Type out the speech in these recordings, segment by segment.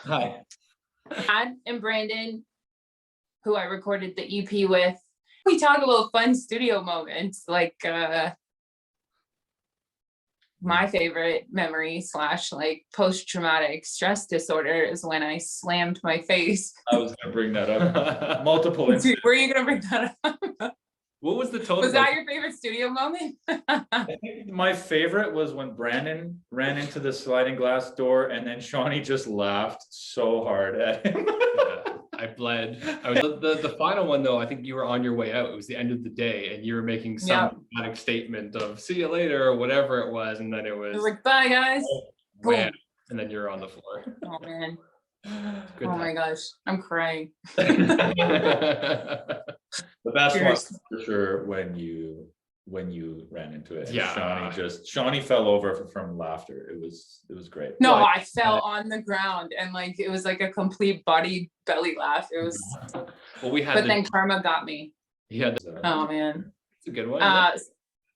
Hi. Brad and Brandon, who I recorded the EP with, we talk about fun studio moments. Like my favorite memory slash like post-traumatic stress disorder is when I slammed my face. I was gonna bring that up. Multiple incidents. Were you gonna bring that up? What was the total? Was that your favorite studio moment? I think my favorite was when Brandon ran into the sliding glass door and then Shawnee just laughed so hard at him. Yeah, I bled. I was the final one though. I think you were on your way out. It was the end of the day, and you were making some dramatic statement of "see you later" or whatever it was, and then it was like, "Bye, guys." Wham, and then you're on the floor. Oh man. Good oh my gosh, I'm crying. The best one for sure when you ran into it. Yeah, Shawnee fell over from laughter. It was great. No, I fell on the ground and like it was like a complete body belly laugh. It was well, we had but then karma got me. Yeah. Oh man. It's a good one.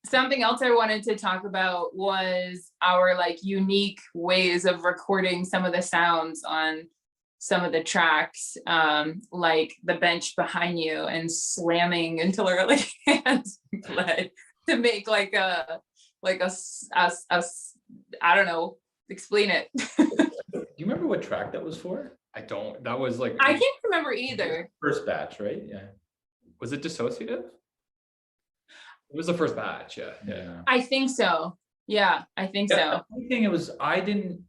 Something else I wanted to talk about was our like unique ways of recording some of the sounds on some of the tracks, like the bench behind you and slamming until our like hands bled to make like a I don't know, explain it. Do you remember what track that was for? I don't. That was like I can't remember either. First batch, right? Yeah. Was it Dissociative? It was the first batch. Yeah. I think so. Yeah, I think so. The only thing it was, I didn't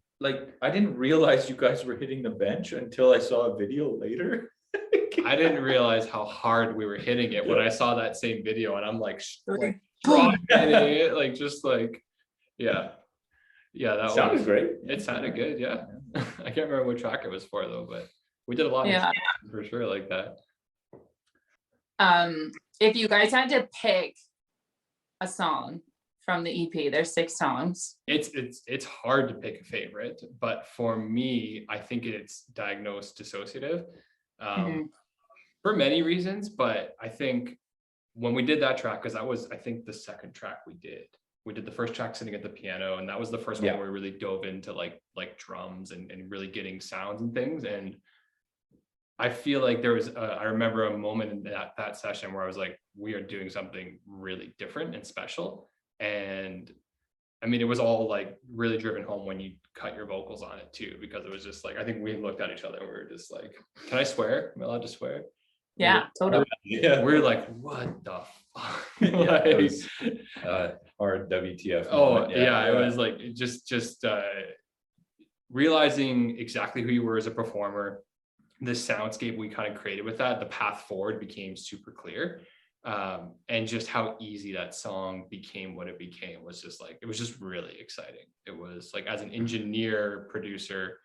realize you guys were hitting the bench until I saw a video later. I didn't realize how hard we were hitting it when I saw that same video, and I'm like Okay. strong hitting it, like just like that sounded great. It sounded good. Yeah. I can't remember what track it was for though, but we did a lot of for sure like that. If you guys had to pick a song from the EP, there's 6 songs. It's hard to pick a favorite, but for me, I think it's Diagnosed Dissociative, for many reasons. But I think when we did that track, because that was, I think, the second track we did the first track sitting at the piano, and that was the first one where we really dove into like drums and really getting sounds and things. And I feel like there was I remember a moment in that session where I was like, we are doing something really different and special. And I mean, it was all like really driven home when you cut your vocals on it too, because it was just like, I think we looked at each other and we were just like, can I swear? Am I allowed to swear? Yeah, totally. Yeah. We're like, what the fuck? It was hard WTF. Oh yeah, it was like just realizing exactly who you were as a performer, the soundscape we kind of created with that, the path forward became super clear. And just how easy that song became what it became was just like, it was just really exciting. It was like, as an engineer, producer,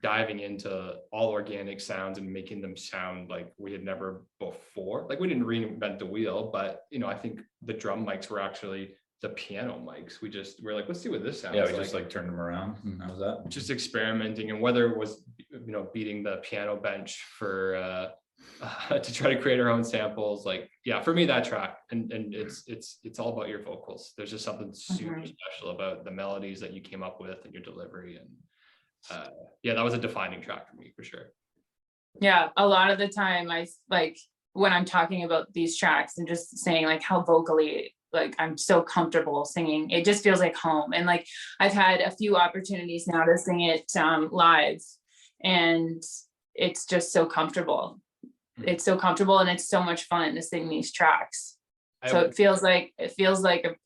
diving into all organic sounds and making them sound like we had never before. Like we didn't reinvent the wheel, but I think the drum mics were actually the piano mics. We're like, let's see what this sounds like. Yeah, we just like turned them around. And that was that. Just experimenting, and whether it was, beating the piano bench for to try to create our own samples, like for me that track and it's all about your vocals. There's just something super special about the melodies that you came up with and your delivery, and that was a defining track for me for sure. A lot of the time I like when I'm talking about these tracks and just saying like how vocally like I'm so comfortable singing, it just feels like home. And like I've had a few opportunities now to sing it live, and it's just so comfortable. It's so comfortable and it's so much fun to sing these tracks. So it feels like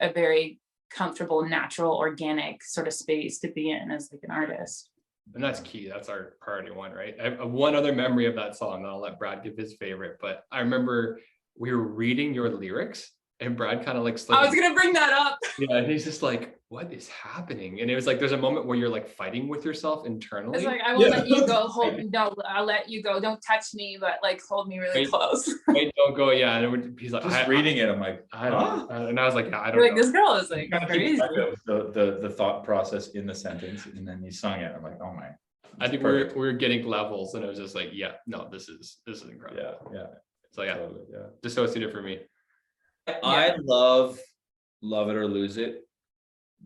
a very comfortable, natural, organic sort of space to be in as like an artist. And that's key. That's our priority one, right? I have one other memory of that song, and I'll let Brad give his favorite, but I remember we were reading your lyrics and Brad kind of like I was gonna bring that up. Yeah, and he's just like, what is happening? And it was like, there's a moment where you're like fighting with yourself internally. It's like, I won't let you go. No, I'll let you go. Don't touch me, but like hold me really close. Wait, don't go. Yeah, and he's like, just reading it. I'm like, I don't. And I was like, I don't. You're like, this girl is like crazy. The thought process in the sentence, and then you sung it. I'm like, oh my. I think we were getting levels, and it was just like, no, this is incredible. Yeah. So Dissociative for me. I love It or Lose It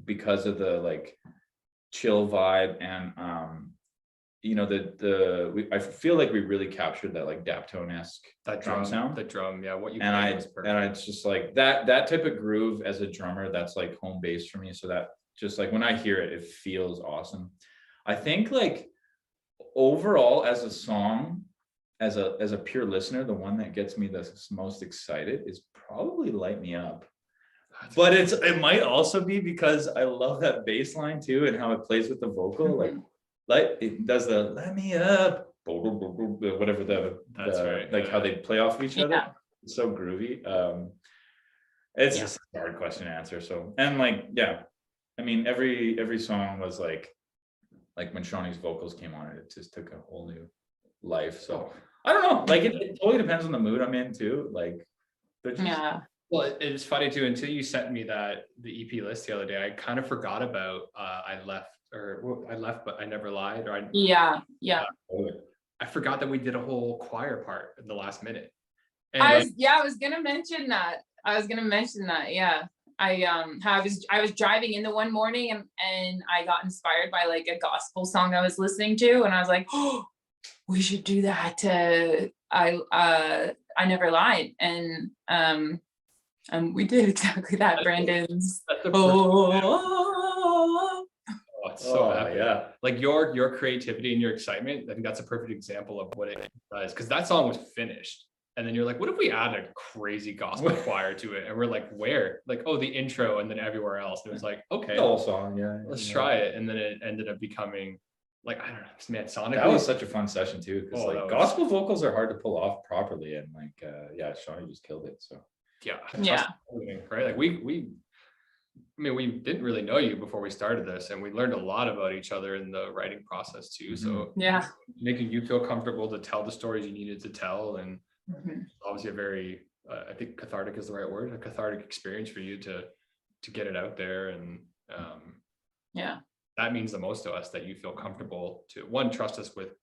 because of the like chill vibe and I feel like we really captured that like Daptone-esque That drum sound. the drum, yeah, what you And played was perfect. it's just like that type of groove as a drummer, that's like home base for me. So that just like when I hear it, it feels awesome. I think like overall as a song, as a pure listener, the one that gets me the most excited is probably Light Me Up. But it might also be because I love that bass line too and how it plays with the vocal. Like it does the let me up, whatever That's right, like how they play off each other. Yeah. It's so groovy. It's Yeah. just a hard question to answer. So, and like, yeah, I mean, every song was like when Shawnee's vocals came on it, it just took a whole new life. So I don't know, like it totally depends on the mood I'm in too. Like, they're just, Yeah. Well, it's funny too, until you sent me the EP list the other day, I kind of forgot about I left, but I never lied, or Yeah. I forgot that we did a whole choir part in the last minute. And I was gonna mention that. Yeah. I was driving in the one morning and I got inspired by like a gospel song I was listening to, and I was like, oh, we should do that. I Never Lied. And we did exactly that. Brandon's that's the oh, it's so epic. yeah. Like your creativity and your excitement, I think that's a perfect example of what it does. Because that song was finished, and then you're like, what if we add a crazy gospel choir to it? And we're like, where? Like, oh, the intro, and then everywhere else. And it was like, okay, The whole song, let's try it. And then it ended up becoming like, I don't know, man, sonically. That was such a fun session too, because Oh, like that was- gospel vocals are hard to pull off properly, and like yeah, Shawnee just killed it. So yeah, Yeah. right. Like I mean, we didn't really know you before we started this, and we learned a lot about each other in the writing process too. So yeah. making you feel comfortable to tell the stories you needed to tell, and Mhm. obviously a very, I think cathartic is the right word, a cathartic experience for you to get it out there, and Yeah. that means the most to us, that you feel comfortable to, one, trust us with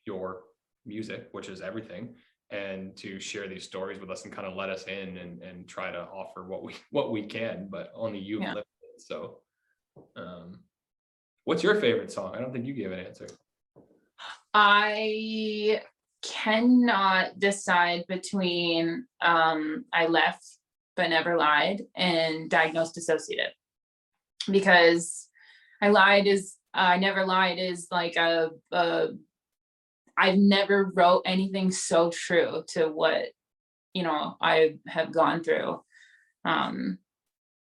your music, which is everything, and to share these stories with us and kind of let us in and try to offer what we can, but only you've Yeah. lived it. So what's your favorite song? I don't think you gave an answer. I cannot decide between I Left But Never Lied and Diagnosed Dissociative, because I Never Lied is like I've never wrote anything so true to what I have gone through, and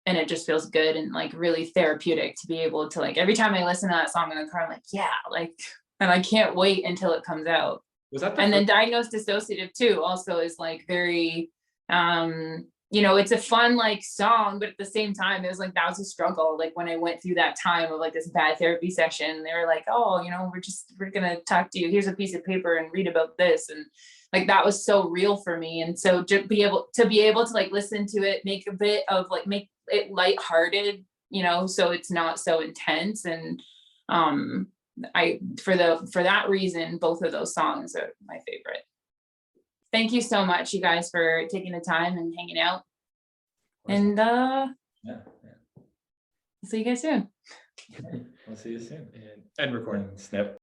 it just feels good and like really therapeutic to be able to, like, every time I listen to that song in the car, I'm like, yeah, like, and I can't wait until it comes out. Was that And then Diagnosed Dissociative too also is like very it's a fun like song, but at the same time it was like, that was a struggle. Like when I went through that time of like this bad therapy session, they were like, oh, we're gonna talk to you, here's a piece of paper and read about this, and like that was so real for me. And so to be able to like listen to it, make a bit of like, make it lighthearted, so it's not so intense. And for that reason, both of those songs are my favorite. Thank you so much, you guys, for taking the time and hanging out. And yeah. see you guys soon. I'll see you soon. and recording. Snip.